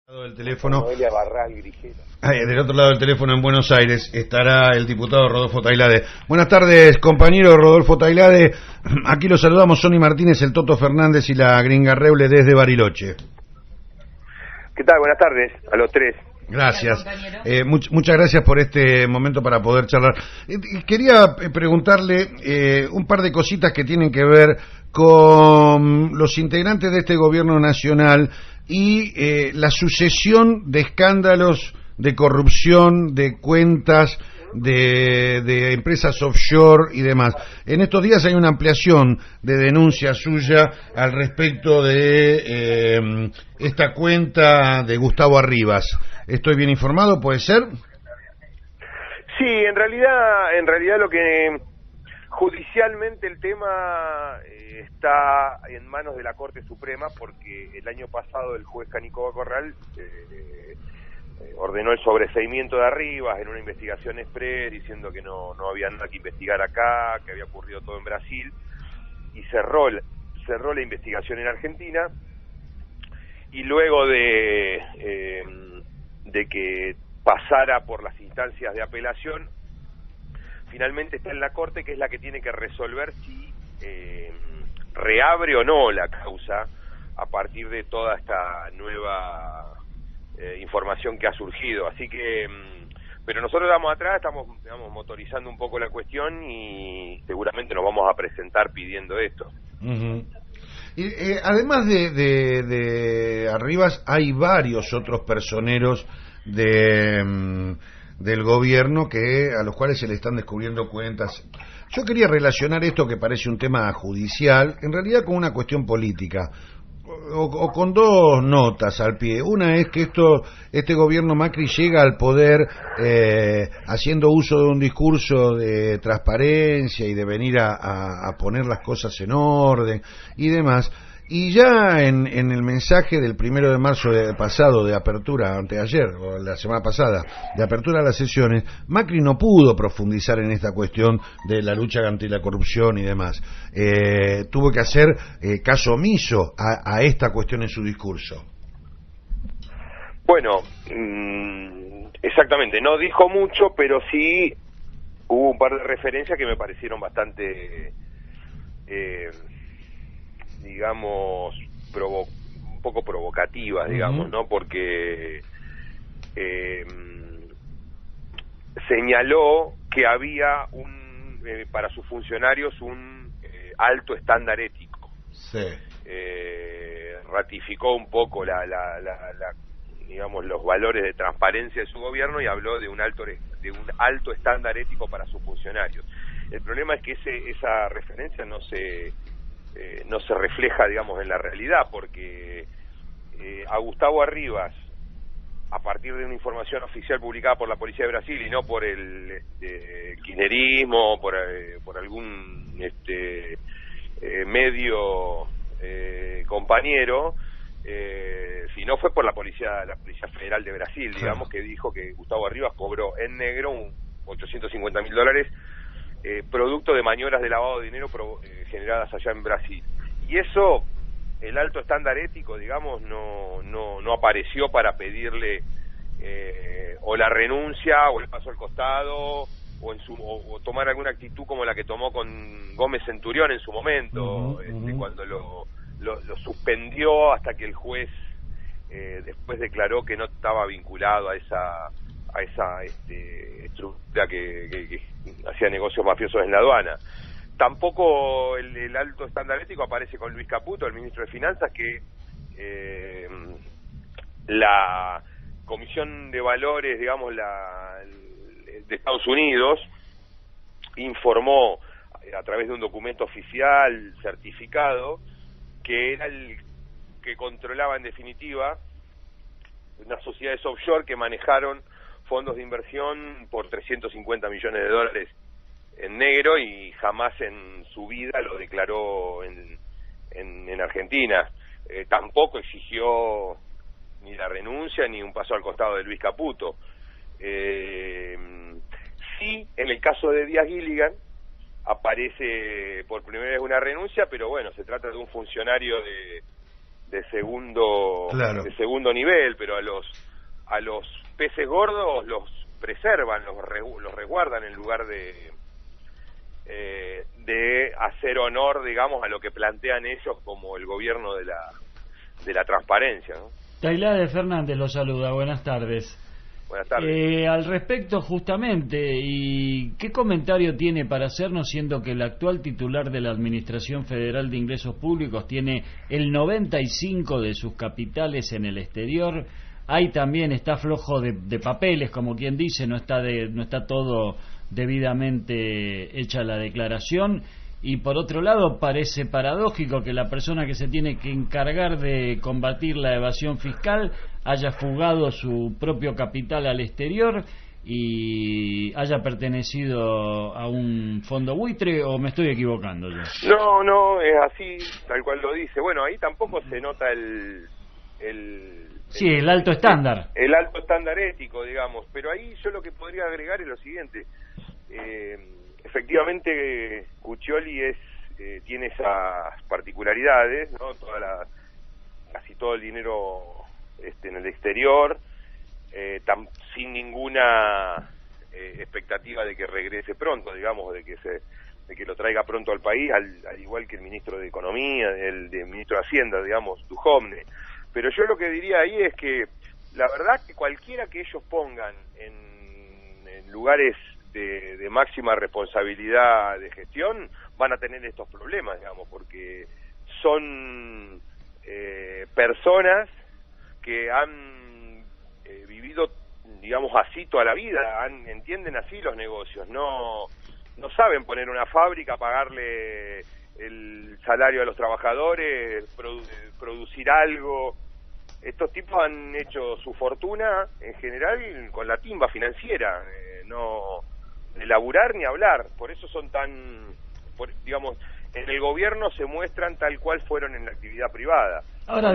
Del teléfono, Noelia Barral Grigera. Del otro lado del teléfono en Buenos Aires estará el diputado Rodolfo Tailade. Buenas tardes, compañero Rodolfo Tailade. Aquí lo saludamos Sonny Martínez, el Toto Fernández y la Gringa Reule desde Bariloche. ¿Qué tal? Buenas tardes a los tres. Gracias. Muchas gracias por este momento para poder charlar. Quería preguntarle un par de cositas que tienen que ver con los integrantes de este gobierno nacional y la sucesión de escándalos de corrupción, de cuentas, de empresas offshore y demás. En estos días hay una ampliación de denuncia suya al respecto de esta cuenta de Gustavo Arribas. ¿Estoy bien informado? ¿Puede ser? Sí, en realidad lo que judicialmente el tema está en manos de la Corte Suprema, porque el año pasado el juez Canicoba Corral ordenó el sobreseimiento de Arribas en una investigación express, diciendo que no había nada que investigar acá, que había ocurrido todo en Brasil, y cerró la investigación en Argentina. Y luego de que pasara por las instancias de apelación, finalmente está en la Corte, que es la que tiene que resolver si reabre o no la causa a partir de toda esta nueva información que ha surgido. Así que, pero nosotros estamos atrás, estamos motorizando un poco la cuestión y seguramente nos vamos a presentar pidiendo esto. Uh-huh. Y, además de Arribas, hay varios otros personeros del gobierno a los cuales se le están descubriendo cuentas. Yo quería relacionar esto, que parece un tema judicial, en realidad con una cuestión política, o con dos notas al pie. Una es que este gobierno Macri llega al poder haciendo uso de un discurso de transparencia y de venir a poner las cosas en orden y demás. Y ya en el mensaje del 1 de marzo pasado de apertura, anteayer, o la semana pasada, de apertura a las sesiones, Macri no pudo profundizar en esta cuestión de la lucha ante la corrupción y demás. Tuvo que hacer caso omiso a esta cuestión en su discurso. Bueno, exactamente, no dijo mucho, pero sí hubo un par de referencias que me parecieron bastante... digamos, un poco provocativas, digamos, ¿no? Porque señaló que había para sus funcionarios un alto estándar ético. Sí. Ratificó un poco digamos, los valores de transparencia de su gobierno y habló de un alto estándar ético para sus funcionarios. El problema es que esa referencia no se refleja, digamos, en la realidad, porque a Gustavo Arribas, a partir de una información oficial publicada por la Policía de Brasil y no por el kirchnerismo, por algún medio compañero, si no fue por la Policía Federal de Brasil, digamos, que dijo que Gustavo Arribas cobró en negro $850.000 producto de maniobras de lavado de dinero generadas allá en Brasil. Y eso, el alto estándar ético, digamos, no apareció para pedirle o la renuncia o el paso al costado o tomar alguna actitud como la que tomó con Gómez Centurión en su momento, cuando lo suspendió hasta que el juez después declaró que no estaba vinculado a esa estructura que hacía negocios mafiosos en la aduana. Tampoco el alto estándar ético aparece con Luis Caputo, el ministro de Finanzas, que la Comisión de Valores, digamos, de Estados Unidos, informó a través de un documento oficial certificado que era el que controlaba en definitiva unas sociedades offshore que manejaron fondos de inversión por $350 millones en negro, y jamás en su vida lo declaró en Argentina. Tampoco exigió ni la renuncia ni un paso al costado de Luis Caputo. Sí, en el caso de Díaz Gilligan aparece por primera vez una renuncia, pero bueno, se trata de un funcionario segundo claro, de segundo nivel, pero a los peces gordos los preservan, los resguardan en lugar de hacer honor, digamos, a lo que plantean ellos como el gobierno de la transparencia, ¿no? Tailade Fernández lo saluda, buenas tardes. Buenas tardes. Al respecto, justamente, ¿y qué comentario tiene para hacernos, siendo que el actual titular de la Administración Federal de Ingresos Públicos tiene el 95% de sus capitales en el exterior? Ahí también está flojo de papeles, como quien dice, no está todo debidamente hecha la declaración. Y por otro lado, parece paradójico que la persona que se tiene que encargar de combatir la evasión fiscal haya fugado su propio capital al exterior y haya pertenecido a un fondo buitre, ¿o me estoy equivocando yo? No, es así, tal cual lo dice. Bueno, ahí tampoco se nota el alto estándar. El alto estándar ético, digamos. Pero ahí yo lo que podría agregar es lo siguiente. Efectivamente, Cuccioli tiene esas particularidades, ¿no? Casi todo el dinero en el exterior, sin ninguna expectativa de que regrese pronto, digamos, de que lo traiga pronto al país, al igual que el ministro de Economía, el ministro de Hacienda, digamos, Duhovne. Pero yo lo que diría ahí es que la verdad que cualquiera que ellos pongan en lugares de máxima responsabilidad de gestión van a tener estos problemas, digamos, porque son personas que han vivido, digamos, así toda la vida, entienden así los negocios, no saben poner una fábrica, pagarle el salario a los trabajadores, producir algo. Estos tipos han hecho su fortuna en general con la timba financiera, no de laburar ni hablar. Por eso son digamos, en el gobierno se muestran tal cual fueron en la actividad privada. Ahora,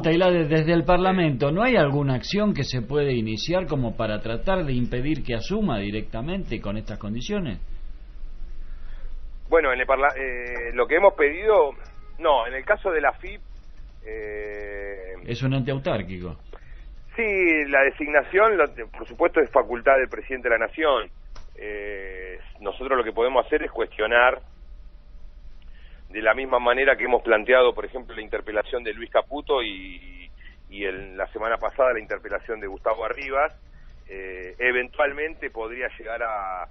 Tailade, desde el Parlamento, ¿no hay alguna acción que se puede iniciar como para tratar de impedir que asuma directamente con estas condiciones? Bueno, lo que hemos pedido, no, en el caso de la AFIP... es un ente autárquico. Sí, la designación, por supuesto, es facultad del presidente de la Nación. Nosotros lo que podemos hacer es cuestionar, de la misma manera que hemos planteado, por ejemplo, la interpelación de Luis Caputo y la semana pasada la interpelación de Gustavo Arribas. Eventualmente podría llegar a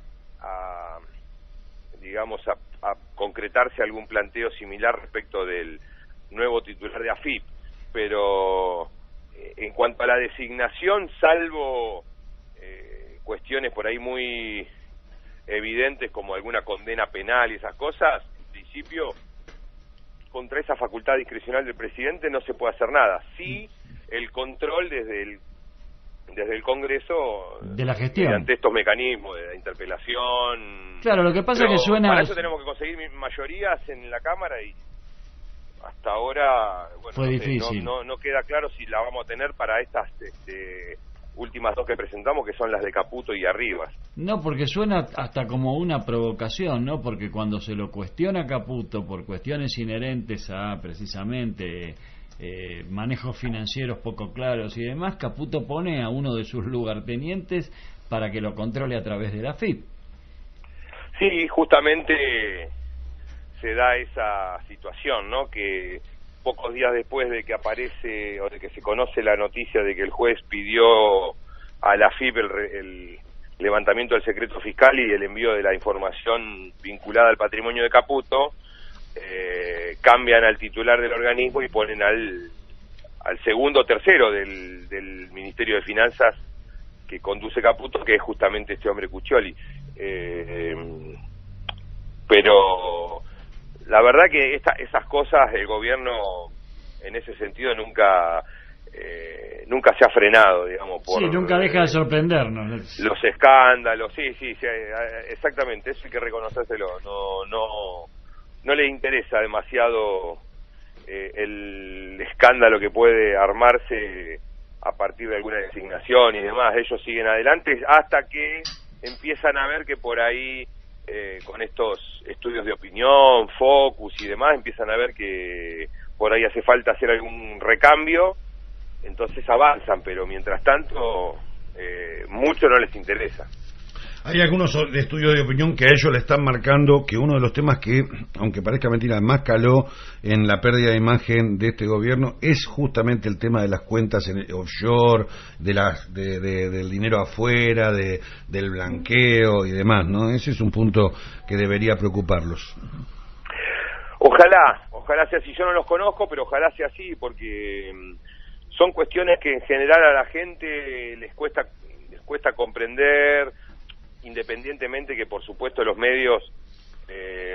concretarse algún planteo similar respecto del nuevo titular de AFIP, pero en cuanto a la designación, salvo cuestiones por ahí muy evidentes como alguna condena penal y esas cosas, en principio contra esa facultad discrecional del presidente no se puede hacer nada. Sí, el control desde el Congreso de la gestión, mediante estos mecanismos de la interpelación. Claro, lo que pasa es que suena... Para eso tenemos que conseguir mayorías en la Cámara y hasta ahora, bueno, fue difícil. No queda claro si la vamos a tener para estas últimas dos que presentamos, que son las de Caputo y Arribas. No, porque suena hasta como una provocación, ¿no? Porque cuando se lo cuestiona a Caputo por cuestiones inherentes a, precisamente, manejos financieros poco claros y demás, Caputo pone a uno de sus lugartenientes para que lo controle a través de la AFIP. Sí, justamente se da esa situación, ¿no? Que pocos días después de que aparece o de que se conoce la noticia de que el juez pidió a la AFIP el levantamiento del secreto fiscal y el envío de la información vinculada al patrimonio de Caputo, cambian al titular del organismo y ponen al segundo o tercero del Ministerio de Finanzas que conduce Caputo, que es justamente este hombre Cuccioli. Pero la verdad que esas cosas el gobierno en ese sentido nunca se ha frenado, digamos, por nunca deja de sorprendernos los escándalos. Sí, exactamente, eso hay que reconocérselo. No le interesa demasiado el escándalo que puede armarse a partir de alguna designación y demás. Ellos siguen adelante hasta que empiezan a ver que por ahí con estos estudios de opinión, Focus y demás, empiezan a ver que por ahí hace falta hacer algún recambio, entonces avanzan, pero mientras tanto mucho no les interesa. Hay algunos estudios de opinión que a ellos le están marcando que uno de los temas que, aunque parezca mentira, más caló en la pérdida de imagen de este gobierno es justamente el tema de las cuentas en el offshore, del dinero afuera, del blanqueo y demás, ¿no? Ese es un punto que debería preocuparlos. Ojalá sea así. Yo no los conozco, pero ojalá sea así, porque son cuestiones que en general a la gente les cuesta comprender, independientemente que por supuesto los medios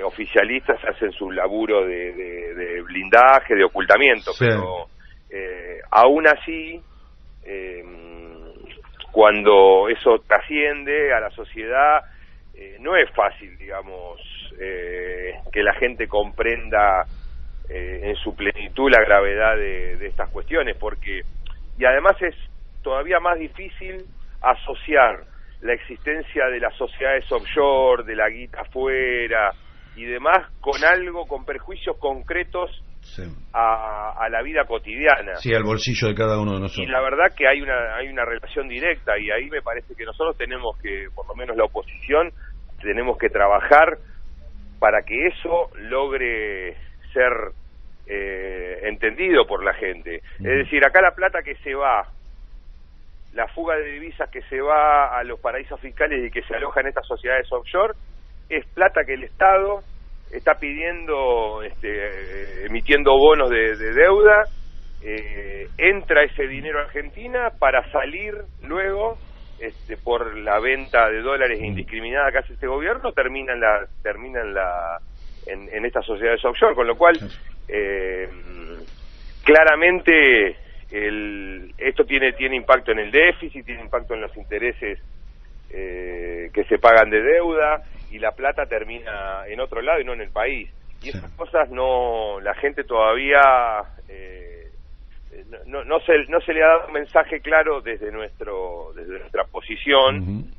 oficialistas hacen su laburo de blindaje, de ocultamiento, sí. Pero aún así, cuando eso trasciende a la sociedad, no es fácil, digamos, que la gente comprenda en su plenitud la gravedad de estas cuestiones, y además es todavía más difícil asociar la existencia de las sociedades offshore, de la guita afuera y demás, con perjuicios concretos, sí, a la vida cotidiana. Sí, al bolsillo de cada uno de nosotros. Y la verdad que hay una relación directa, y ahí me parece que nosotros tenemos que, por lo menos la oposición, tenemos que trabajar para que eso logre ser entendido por la gente. Es decir, acá la plata que se va, la fuga de divisas que se va a los paraísos fiscales y que se aloja en estas sociedades offshore, es plata que el Estado está pidiendo, emitiendo bonos de deuda, entra ese dinero a Argentina para salir luego, por la venta de dólares indiscriminada que hace este gobierno, termina en estas sociedades offshore, con lo cual claramente esto tiene impacto en el déficit, tiene impacto en los intereses que se pagan de deuda, y la plata termina en otro lado y no en el país. Y esas cosas la gente todavía no se le ha dado un mensaje claro desde nuestra posición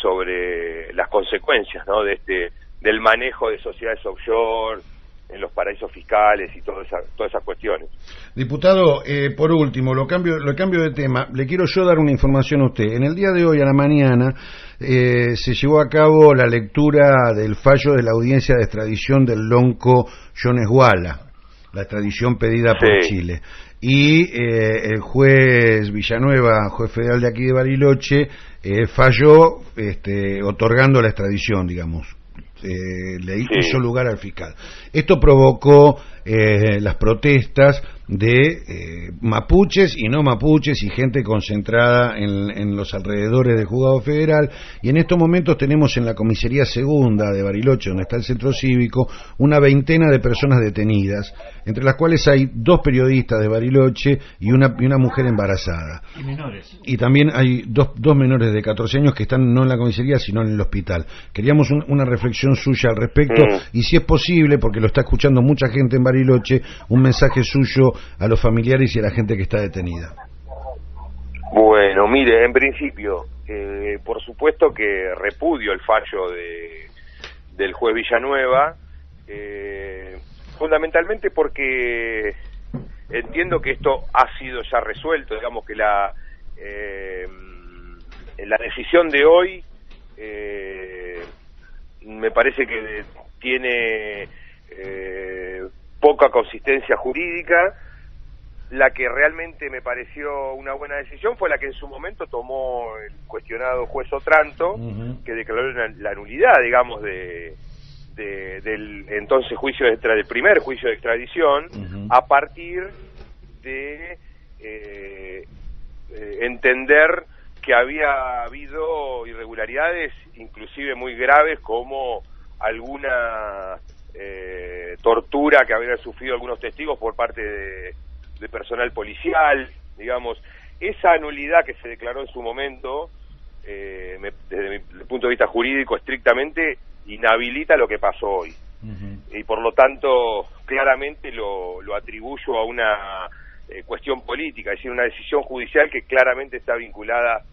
sobre las consecuencias, ¿no?, del manejo de sociedades offshore en los paraísos fiscales y todas esas cuestiones. Diputado, por último, lo cambio de tema. Le quiero yo dar una información a usted. En el día de hoy, a la mañana, se llevó a cabo la lectura del fallo de la audiencia de extradición del lonco Jones Wala, la extradición pedida por Chile. Y el juez Villanueva, juez federal de aquí de Bariloche, falló otorgando la extradición, digamos. Le hizo lugar al fiscal. Esto provocó las protestas de mapuches y no mapuches y gente concentrada en los alrededores del juzgado federal, y en estos momentos tenemos en la comisaría segunda de Bariloche, donde está el centro cívico, una veintena de personas detenidas, entre las cuales hay 2 periodistas de Bariloche y una mujer embarazada. Y menores. Y también hay dos menores de 14 años que están no en la comisaría sino en el hospital. Queríamos una reflexión suya al respecto, y si es posible, porque lo está escuchando mucha gente en Bariloche, un mensaje suyo a los familiares y a la gente que está detenida. Bueno, mire, en principio, por supuesto que repudio el fallo del juez Villanueva, fundamentalmente porque entiendo que esto ha sido ya resuelto, digamos que la decisión de hoy me parece que tiene poca consistencia jurídica. La que realmente me pareció una buena decisión fue la que en su momento tomó el cuestionado juez Otranto, que declaró la nulidad, digamos, del entonces del primer juicio de extradición, a partir de entender que había habido irregularidades, inclusive muy graves, como alguna tortura que habían sufrido algunos testigos por parte de personal policial, digamos. Esa nulidad que se declaró en su momento, desde mi punto de vista jurídico estrictamente, inhabilita lo que pasó hoy. Y por lo tanto, claramente lo atribuyo a una cuestión política, es decir, una decisión judicial que claramente está vinculada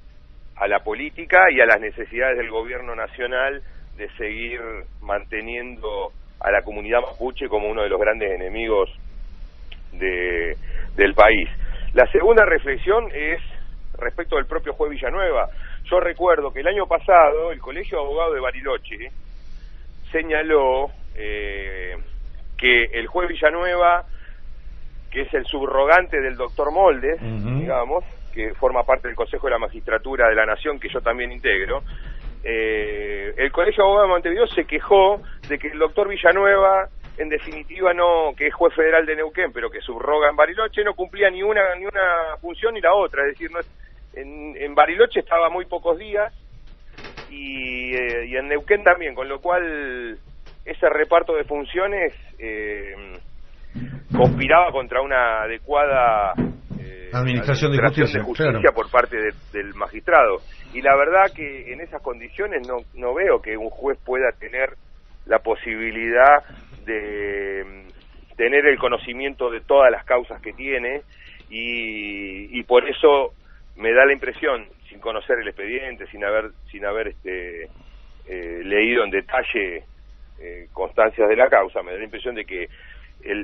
a la política y a las necesidades del gobierno nacional de seguir manteniendo a la comunidad mapuche como uno de los grandes enemigos del país. La segunda reflexión es respecto del propio juez Villanueva. Yo recuerdo que el año pasado el Colegio de Abogados de Bariloche señaló que el juez Villanueva, que es el subrogante del doctor Moldes, digamos, que forma parte del Consejo de la Magistratura de la Nación, que yo también integro, el Colegio de Abogados de Montevideo se quejó de que el doctor Villanueva, en definitiva, no, que es juez federal de Neuquén, pero que subroga en Bariloche, no cumplía ni una función ni la otra. Es decir, en Bariloche estaba muy pocos días y en Neuquén también, con lo cual ese reparto de funciones conspiraba contra una adecuada administración de justicia claro, por parte del magistrado. Y la verdad que en esas condiciones no veo que un juez pueda tener la posibilidad de tener el conocimiento de todas las causas que tiene, y por eso me da la impresión, sin conocer el expediente, sin haber leído en detalle constancias de la causa, me da la impresión de que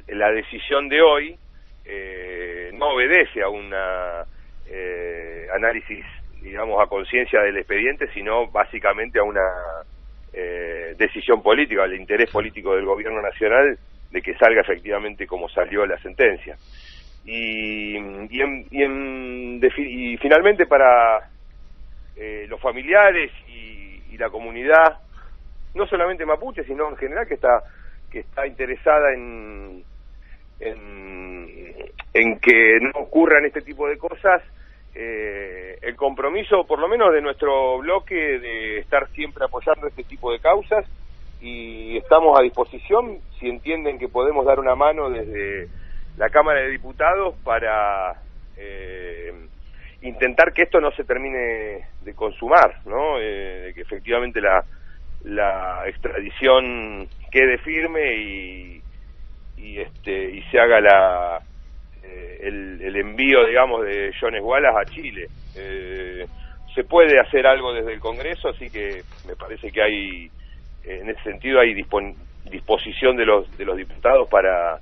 la decisión de hoy no obedece a una análisis, digamos, a conciencia del expediente, sino básicamente a una decisión política, al interés político del gobierno nacional de que salga efectivamente como salió la sentencia. Y finalmente para los familiares y la comunidad, no solamente mapuche, sino en general, que está interesada en que no ocurran este tipo de cosas, el compromiso, por lo menos de nuestro bloque, de estar siempre apoyando este tipo de causas, y estamos a disposición si entienden que podemos dar una mano desde la Cámara de Diputados para intentar que esto no se termine de consumar, ¿no? Que efectivamente la extradición quede firme y se haga el envío, digamos, de Jones Wallace a Chile. Se puede hacer algo desde el Congreso, así que me parece que hay, en ese sentido, hay disposición de los diputados para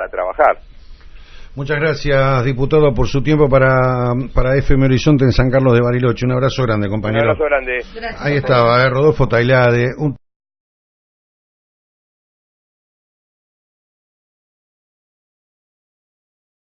trabajar. Muchas gracias, diputado, por su tiempo para FM Horizonte en San Carlos de Bariloche. Un abrazo grande, compañero. Un abrazo grande. Gracias. Ahí estaba, Rodolfo Tailade.